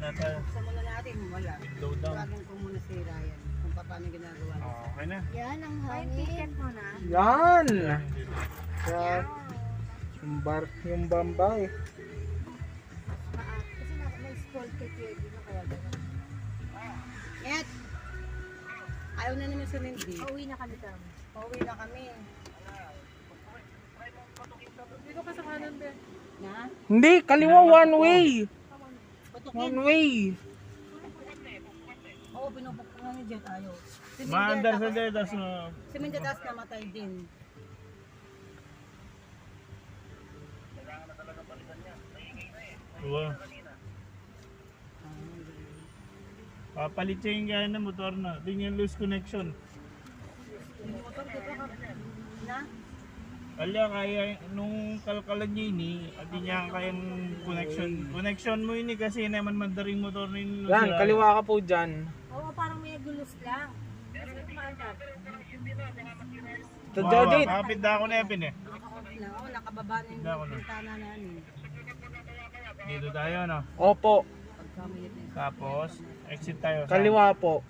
muna tayo. Sa muna natin, wala. Slow down. Tawagin ko muna si Ryan kung paano ginagawa niya. Okay na. Yan ang May hangin. ticket mo na. Yan! Yan. Yung bamba eh. Kasi na-spoil kay Kirby na kaya gano'n. Net! Ayaw na naman si Lindy. Pauwi na kami tam. Pauwi na kami. Dito ka sa kanan din. Na? Hindi, kaliwa one way. Putukin. One way. Oo, pinupok ko nga ni Jet. Ayaw. Si Maandar sa Mindy, dedas na. si Mindetas namatay din. Wow. Papalit siya yung gaya ng motor na. Tingnan yung loose connection. Yung motor, di ba ka? Na? Kaya kaya nung kalkalan niya ini, at di niya kayang connection. Connection mo ini kasi naman mandaring motor na yung Yan, kaliwa ka po dyan. Oo, parang may gulos lang. Kasi kumaandar. Ito, Jodit. Kapit na ako na yapin eh. Nakakapit na. Oo, nakababa na Hindi ako yung na. pintana na yan. Dito tayo no. Opo, Pagkamayit na yun. Tapos, exit tayo. kaliwa po.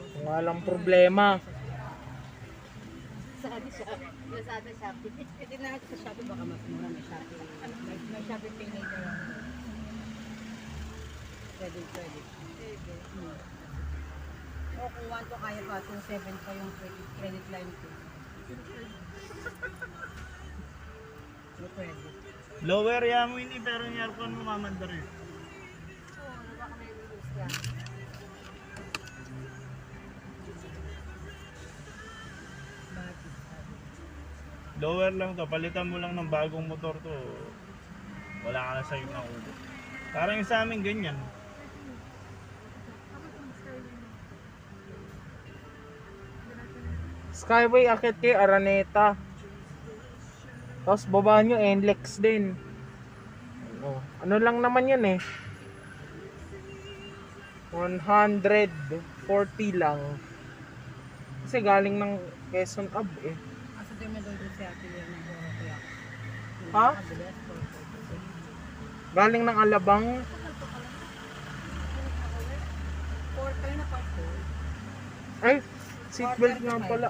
Kung walang problema. Sabi siya. Lazada Shopee. Pwede na natin sa Shopee, baka mas mura. May Shopee. May Shopee Pay later on. Pwede. O kung 1 to kaya pa, 2.7 pa yung credit line ko. So, pwede. Lower ya mo ini pero yung aircon mo mamandar eh. Oo, baka may gulos lang. Bakit? Lower lang to, palitan mo lang ng bagong motor to. Wala ka na sa'yo na ulo. Parang yung sa amin ganyan. Skyway, akit kay Araneta. Tapos baba nyo, NLEX din. Oh, ano lang naman yan eh. 140 lang. Kasi galing ng Quezon Ab eh. Asa din may doon si Ate Lea ng Boro kaya. Ha? Mabilis, 4.46. Galing ng Alabang. 4 kayo na pa 4. Ay, seatbelt nga pala.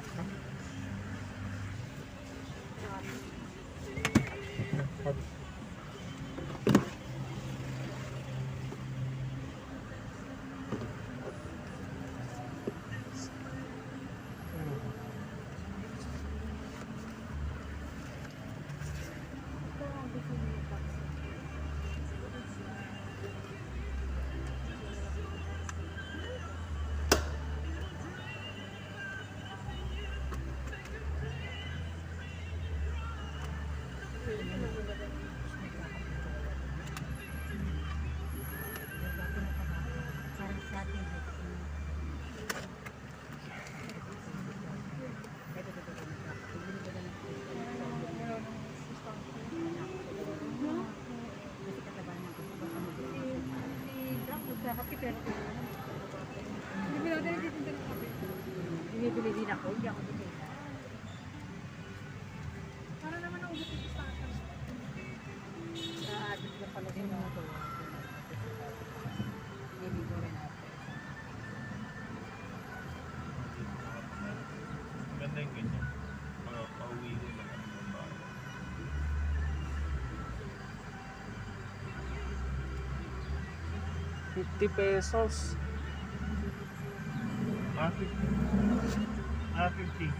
Binibili din ako, hindi ako bibili. Para naman ang ulit ito sa akin. Sa-adit na pala din mo ito. Maybe ko rin natin. Ganda yung ganyan. Pauwi ko lang ang babae. ₱50. Ah, 50. Ah, 50.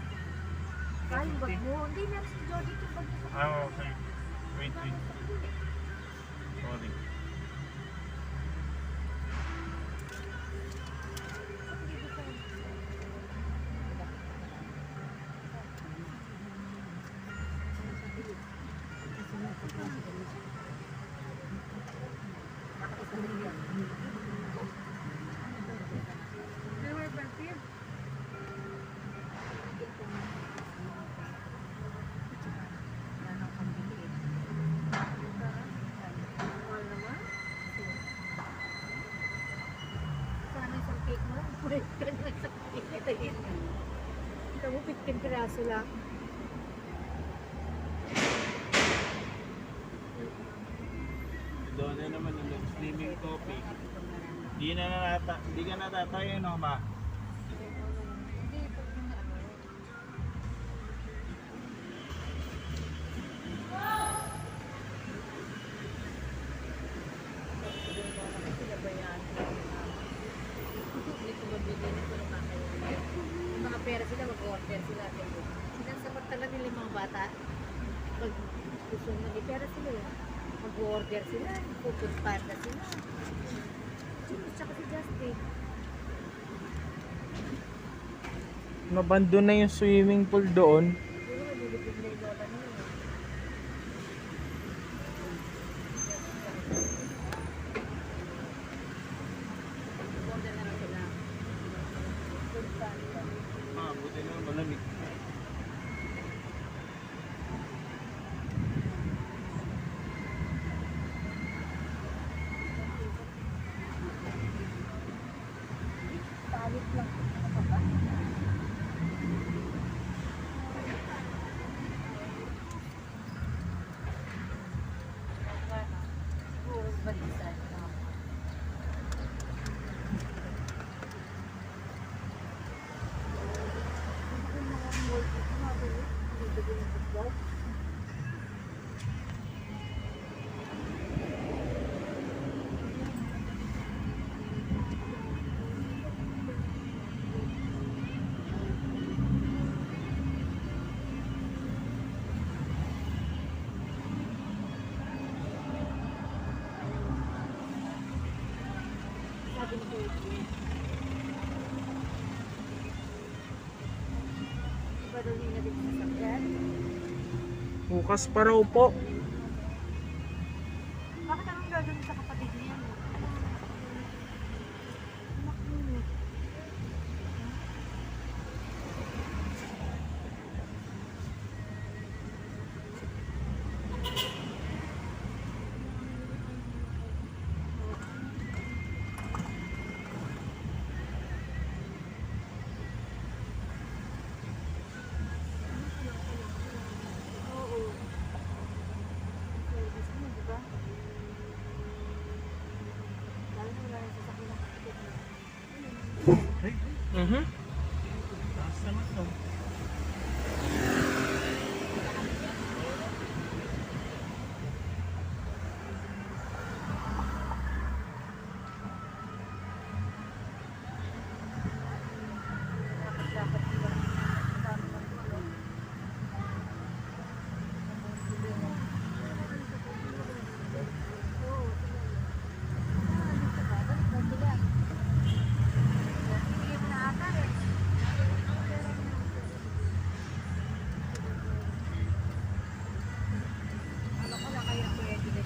Ay, wag mo. Hindi na si Jody yung bag mo. Ah, okay. Wait. Sorry. They were effective. Mahal naman. Sana isang cake mo. Pwede ka na isang cake. Ito mo, 15 piraso lang. swimming topic. Di ka natatayo, no ba? Hindi, pag yung ano. Hindi ko mabili nito ng mga kayo. Yung mga pera sila, mag-order sila. Sinasapat talaga nila yung mga bata. Pag gusto nyo may pera sila, mag-order sila, pupuntahan na sila. Tsaka si Justin. Nabando na yung swimming pool doon. Siguro nilipid na yung lola nila. Order na lang sila. Buti naman malamig. Palit lang. Siguro balisan. Sabi ni Kuya Jim. Iba daw niya din sa sakyan. Bukas pa raw po. Bakit anong gagawin sa kapatid niya? Oo. Service mo, di ba? Lalo na wala nang sasakyan ng kapatid niya. Mhm. Taas naman to. Dapat sila. Dami ng ano. Oo, sila. Dito ba? Balik na sila. Hindi mo na ata eh. Ano ko lang kaya pwede na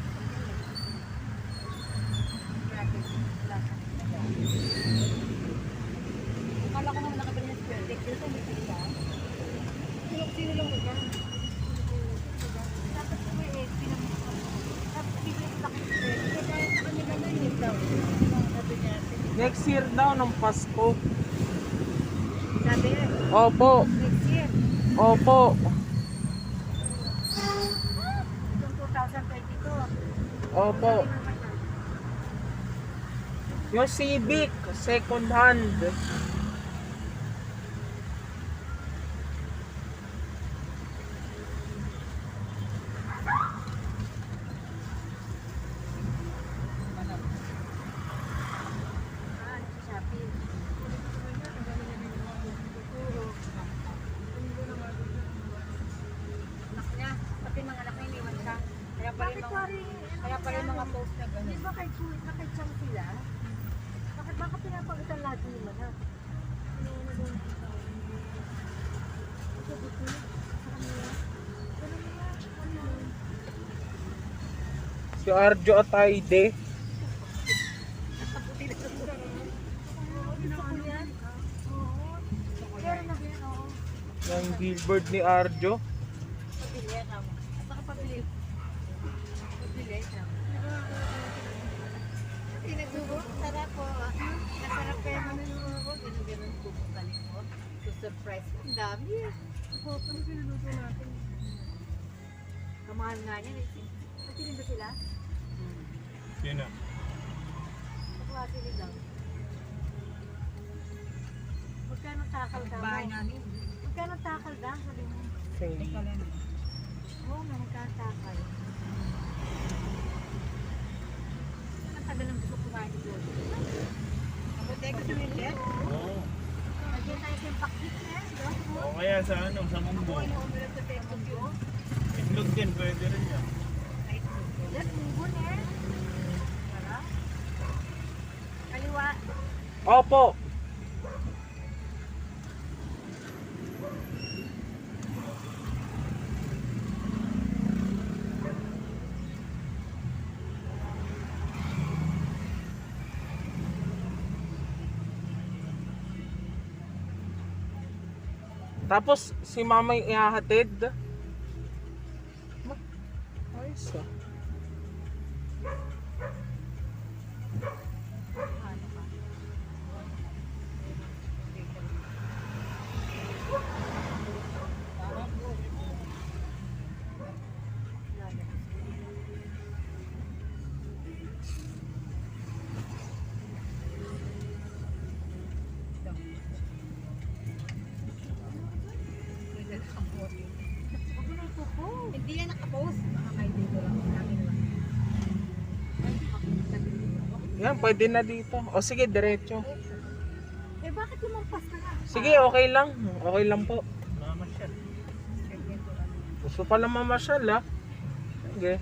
gratis lang. Akala ko naman nakabili ng square deck. Dito may pila. Sino lang mo dyan? Dapat ko may dapat bigyan sa akin square deck. Kaya sa kanila na yun daw. Sabi niya. Next year daw ng Pasko. Sabi Opo. next year. Opo. Yung 2022. Opo. Yung Civic, second hand. Shopee. Anak niya, pati mga anak niya iniwan siya. Kaya pala yung mga, kaya pala yung mga post na Di gano'n. ba kay Chuy, kay Chang sila? Bakit pinapagalitan lahat ng iba na? Si Arjo Atayde. Yung billboard ni Arjo. Pabili ka mo. At saka pabili. Pabili ka mo. Tinagdugo, sarap po. Nasarap kayo manunod ko. Ganun-ganun pupuntalin mo. Surprise mo. Ang dami eh. Ano pinuluto natin? Kamahal nga niya. Nagtitin ba sila? Sino? Siligaw. Magkano takal ka mo? Bahay namin. Magkano takal ka? Sabi mo. Sige. Oo, nga magkano takal. Ang tagal ng gusto kumain ni Jojo. Kapatay ko sa William. Oo. Lagyan tayo sa pakit na. O kaya sa ano, sa munggo. Umulat sa Texas yun. Itlog din, pwede rin yan. Yes, munggo na. Para. Kaliwa. Opo. Tapos si mama yung ihahatid. Ayos ah. Hindi yan nakapost. Baka may dito lang. Namin lang. Yan, pwede na dito. O sige, diretso. Eh, bakit lumampas ka nga? Sige, okay lang. Okay lang po. Mama siya. Gusto pala mamasyal ah. Sige.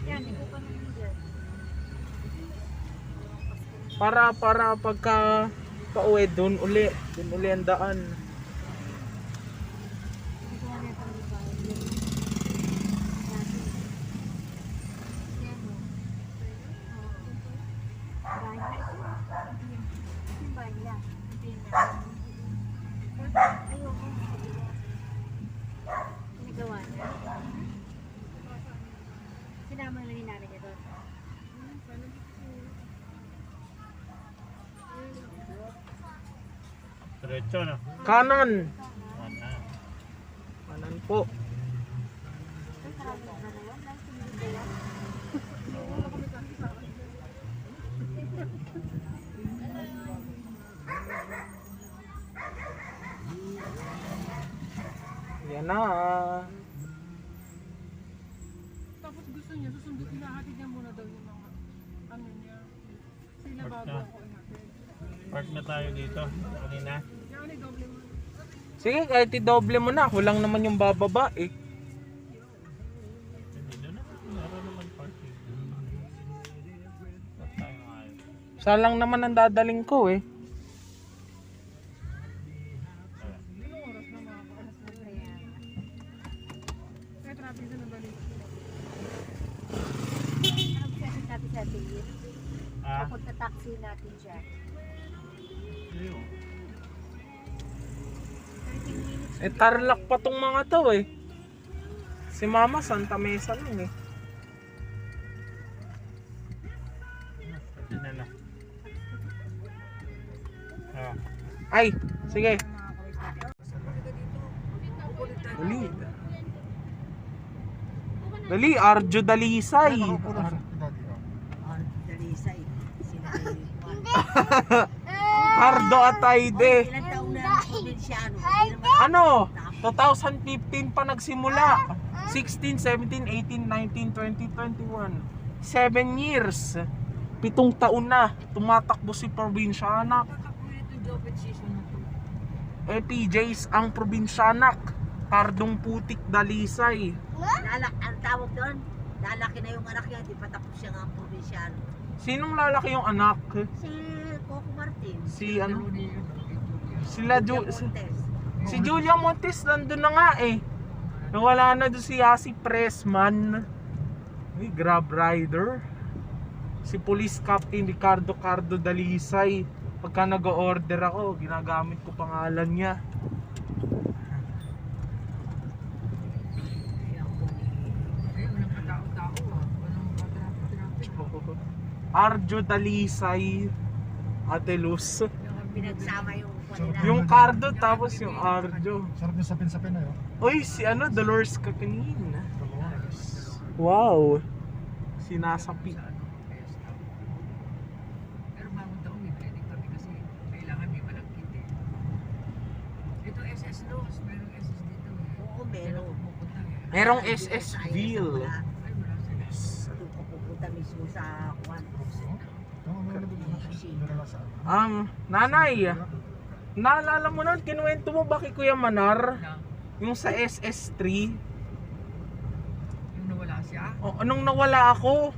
Yan, ito pa naman dyan. Para pagka pauwi, dun uli ang daan. Ito nga nito ang bahay. Yan o. Bahay na ito. Yung bahay nila. Ayoko. Pinagawa niya. Sinama na rin namin niya doon. Diretso na. Kanan. Ano? Kanan po. Ay, marami na yan. Dahil tumigil ba yan? Yan na. Tapos gusto niya, susundot hinahatid niya muna daw yung mga ano niya. Sila Park bago na. ako ihatid. Park na tayo dito. Kanina. Yan ay doble mo. Sige, kahit i-doble mo na. Ako lang naman yung bababa eh. Dito na. Meron naman parking. Ba't tayo ngayon? Siya lang naman ang dadaling ko eh. Anong oras na mga alas mo? Kaya traffic na nabalik. Ano ba natin sa tingin? Ah? Kapag na-taxi natin siya. Ayun. 13 minutes. Eh, Tarlac pa tong mga to eh. Si mama, Santa Mesa lang eh. Pwede na na. Ah. Ay, sige. Dali. Dali, Arjo Dalisay. Dalisay. Sila ay Cardo Atayde. ilang taon na ang probinsyano. Ano? 2015 pa nagsimula. 16, 17, 18, 19, 20, 21. 7 years. 7 taon na. Tumatakbo si Provincianak. Kakapulit yung Jopet season na to. PJs ang Provincianak. Cardong Putik Dalisay. Ang tawag doon, lalaki na yung anak niya, di pa tapos siya nga ang probinsyano. Sinong lalaki yung anak? Si Coco Martin. Si ano? Sila Montes. si Julia Montes nandun na nga eh. Nawala na doon si Yasi Pressman. Ay, Grab Rider. Si Police Captain Ricardo Cardo Dalisay. Pagka nag-order ako, ginagamit ko pangalan niya. Arjo Dalisay Atelus. Yung pinagsama yung kanila. Yung Cardo tapos yung Arjo. Sarap yung sapin-sapin na yun. Uy, si ano, Dolores Kakanin. Wow. Sinasapi. Pero bago Merong SSville. Wala. Ay, wala sila. Yes. Doon ko pupunta mismo sa Juan. Nanay, naalala mo nun, kinuwento mo ba kay Kuya Manar? Na, Yung sa SS3? yung nawala siya. O, anong nawala ako?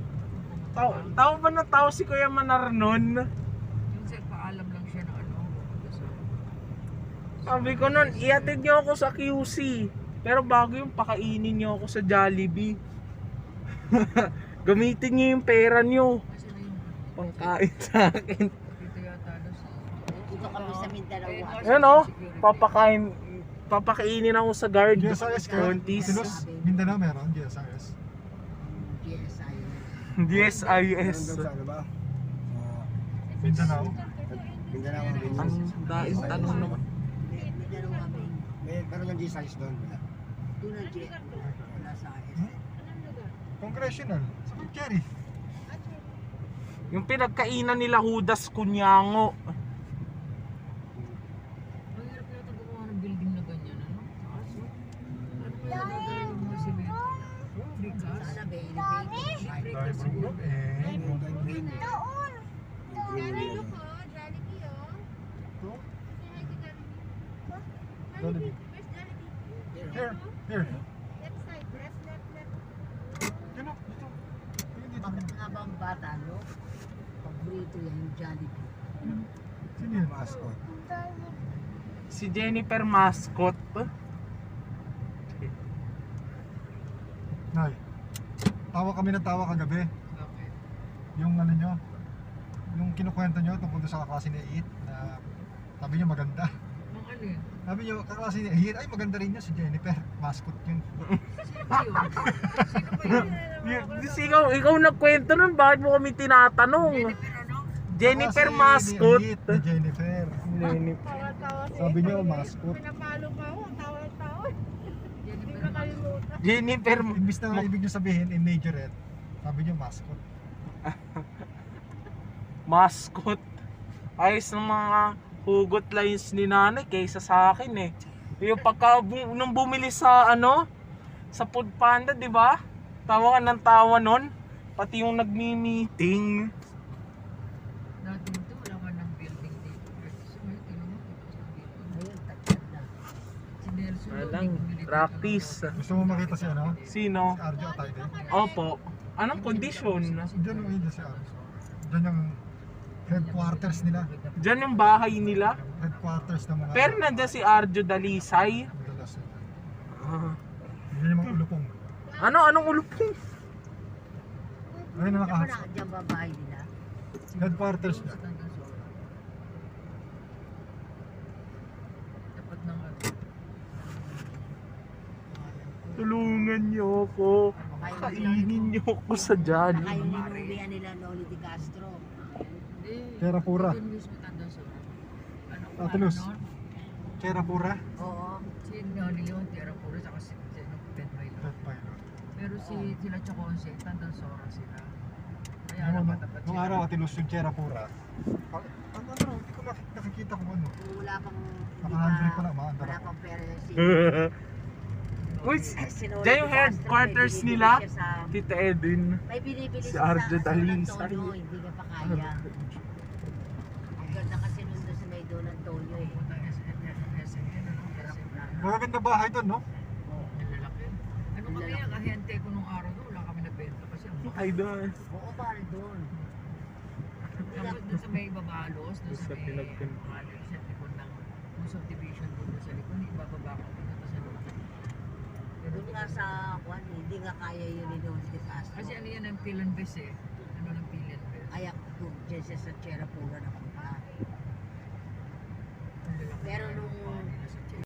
Tao ba na tao si Kuya Manar nun? Yung sa paalam lang siya na ano. Sabi ko nun, iatid niyo ako sa QC. Pero bago yung pakainin niyo ako sa Jollibee. Gamitin niyo yung pera niyo. Kasi na yung Pangkain sa akin. dito yata doon sa... Dito kami sa Mindanao. Ayan o, papakainin ako sa guard. GSIS kayo? Contis. Sinus, Mindanao meron, GSIS. GSI. DSIS. Ano ba? Mindanao? Mindanao. Ang daing tanong naman. Mindanao kami. Meron ng G-size doon. Wala. Doon ang wala sa SM. Congressional. Sa Cherry. Yung pinagkainan nila Judas Cunyango. Ang hirap yata gumawa ng building na ganyan, ano? Kaso, ano kaya nagdala ng mga semento? Brikas? Sana may elevator. Dahil bro, Jollibee. Here, here. Yun o, dito. Yun dito. Bakit nga ba ang bata, no? Paborito yan yung Jollibee. Sino yun? Mascot. Si Jennifer Mascot. Nay, tawa kami ng tawa kagabi. Bakit? Yung ano nyo, yung kinukwento nyo tungkol sa kaklase ni It na sabi nyo maganda. Ang ano yun? Sabi nyo, kaklase ni It, ay maganda rin niya si Jennifer. Mascot yun. Sino ba yun? Sino ba yun? Ikaw nagkwento nun, bakit mo kami tinatanong? Jennifer ano? Jennifer Kaklase Mascot. ni It na Jennifer. Jennifer. Sabi nyo, mascot. Pinapalo pa ako, tawa-tawa. Hindi Jennifer ko kalimutan. Jennifer. Imbis na ibig nyo sabihin, in majorette, sabi nyo, mascot. Mascot. Ayos ng mga hugot lines ni nanay kaysa sa akin eh. Yung nung bumili sa sa Food Panda, di ba? Tawa ka ng tawa nun. Pati yung nagmi-meeting. dati ito, wala ka ng building dito. So, ngayon, tingnan mo, tapos na dito. Ayun, tagtad na. Si Nelson daw, Alang, bumili dito practice. Gusto mo makita si ano? Sino? Si Arjo Atayde. Opo. Anong condition? Diyan yung ayun si Arjo. Diyan yung headquarters nila. Diyan yung bahay nila. Headquarters ng mga... Pero nandiyan si Arjo Dalisay. Madalas yun. Ah. Diyan yung mga ulupong. Anong ulupong? Ayun na Ano nakahat. na dyan ba bahay nila? Headquarters niya. Sa Tandansora. Dapat ng ano. Tulungan niyo ako. Kainin niyo ako sa Nakayo Jollibee. ninubihan nila Noli Di Castro. Hindi. Tierra Pura. Doon mismo Tandansora. Ano ko Atelus. ano? Chera Pura. Oo. Si Noli yun, Tierra Pura, saka si Ted Bailo. Red Pilot. Pero sila Choconce, Tandansora sila. Kaya Ano, naman dapat nung araw Atilus yung Chera Pura. Ano, hindi ko nakikita kung ano. Kung wala pang... Naka-handbrake pa lang, maandar Wala ako. pang pera si... Uy, si Noli diyan yung Di Castro, headquarters may binibili nila. siya sa- Tita Edwin. May binibili Si siya Arjo sa Don Dalisay. Antonio, hindi ka pa kaya. Ang ganda kasi nun doon sa may Don Antonio eh. Magaganda bahay doon, no? Lalaki. Ano kami ang ahente ko nung araw doon, wala kami nabenta kasi ang mahal. Ay, doon. Oo, mahal doon. Tapos doon sa may Babalos, doon sa Sa may pinagpin- sa likod ng subdivision doon sa likod, ibababa ko doon sa loob. Pero Doon nga sa Juan, hindi nga kaya yun ni Don Di Castro. kasi ano yan ang Pilanbes eh. Ano ng Pilanbes? Ayak doon dyan siya sa Chera Pura na punta. Pero nung